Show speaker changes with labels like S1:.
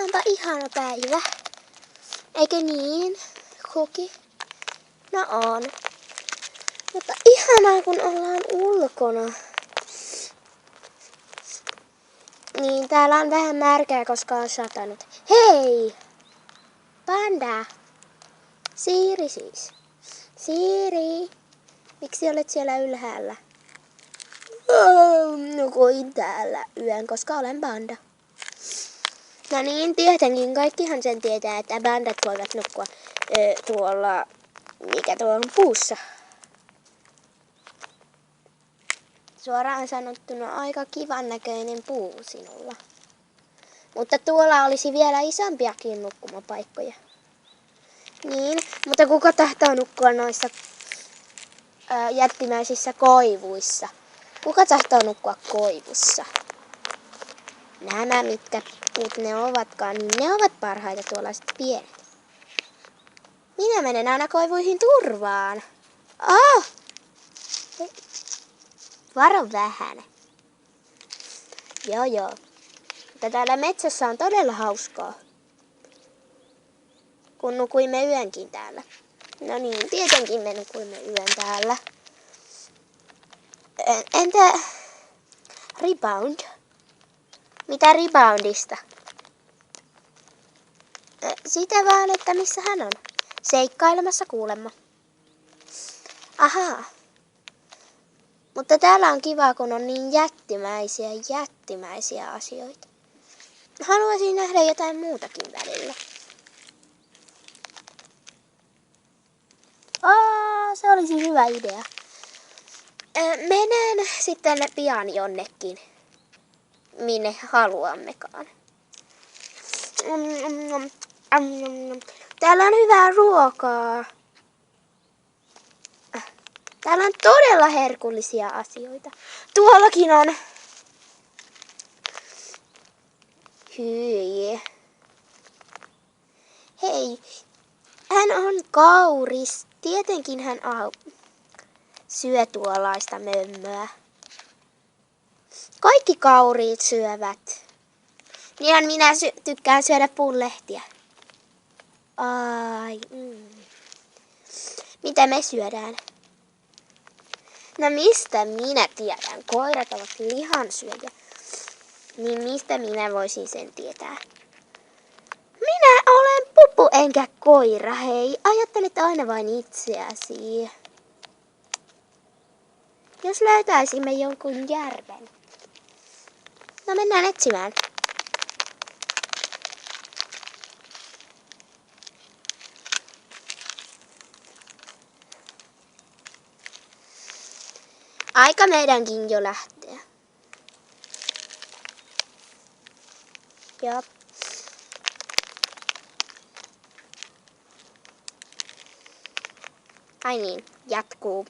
S1: Onpa ihana päivä. Eikö niin, Kuki? No on. Mutta ihanaa, kun ollaan ulkona. Niin, täällä on vähän märkää, koska on satanut. Hei! Panda! Siiri siis. Siiri! Miksi olet siellä ylhäällä? Nukuin täällä yön, koska olen panda. No niin, tietenkin. Kaikkihan sen tietää, että pandat voivat nukkua tuolla, mikä tuolla on puussa. Suoraan sanottuna aika kivan näköinen puu sinulla. Mutta tuolla olisi vielä isompiakin nukkumapaikkoja. Niin, mutta kuka tahtoo nukkua noissa jättimäisissä koivuissa? Kuka tahtoo nukkua koivussa? Nämä, mitkä puut ne ovatkaan, niin ne ovat parhaita tuollaiset pienet. Minä menen aina koivuihin turvaan. Varo vähän. Joo. Mutta täällä metsässä on todella hauskaa. Kun nukuimme yönkin täällä. No niin, tietenkin me nukuimme yön täällä. Entä Rebound? Mitä Reboundista? Sitä vaan, että missä hän on. Seikkailemassa kuulemma. Ahaa. Mutta täällä on kiva, kun on niin jättimäisiä asioita. Haluaisin nähdä jotain muutakin välillä. Se olisi hyvä idea. Menen sitten pian jonnekin, minne haluammekaan. Täällä on hyvää ruokaa. Täällä on todella herkullisia asioita. Tuollakin on. Hyi. Hei, hän on kauris. Tietenkin hän syö tuollaista mömmöä. Kaikki kauriit syövät. Niinhän minä tykkään syödä puunlehtiä. Mitä me syödään? No mistä minä tiedän? Koirat ovat lihansyöjä. Niin mistä minä voisin sen tietää? Minä olen pupu enkä koira, hei. Ajattelet aina vain itseäsi. Jos löytäisimme jonkun järven. No mennään etsimään. Aika meidänkin jo lähteä. Joo. Ai niin, jatkuu.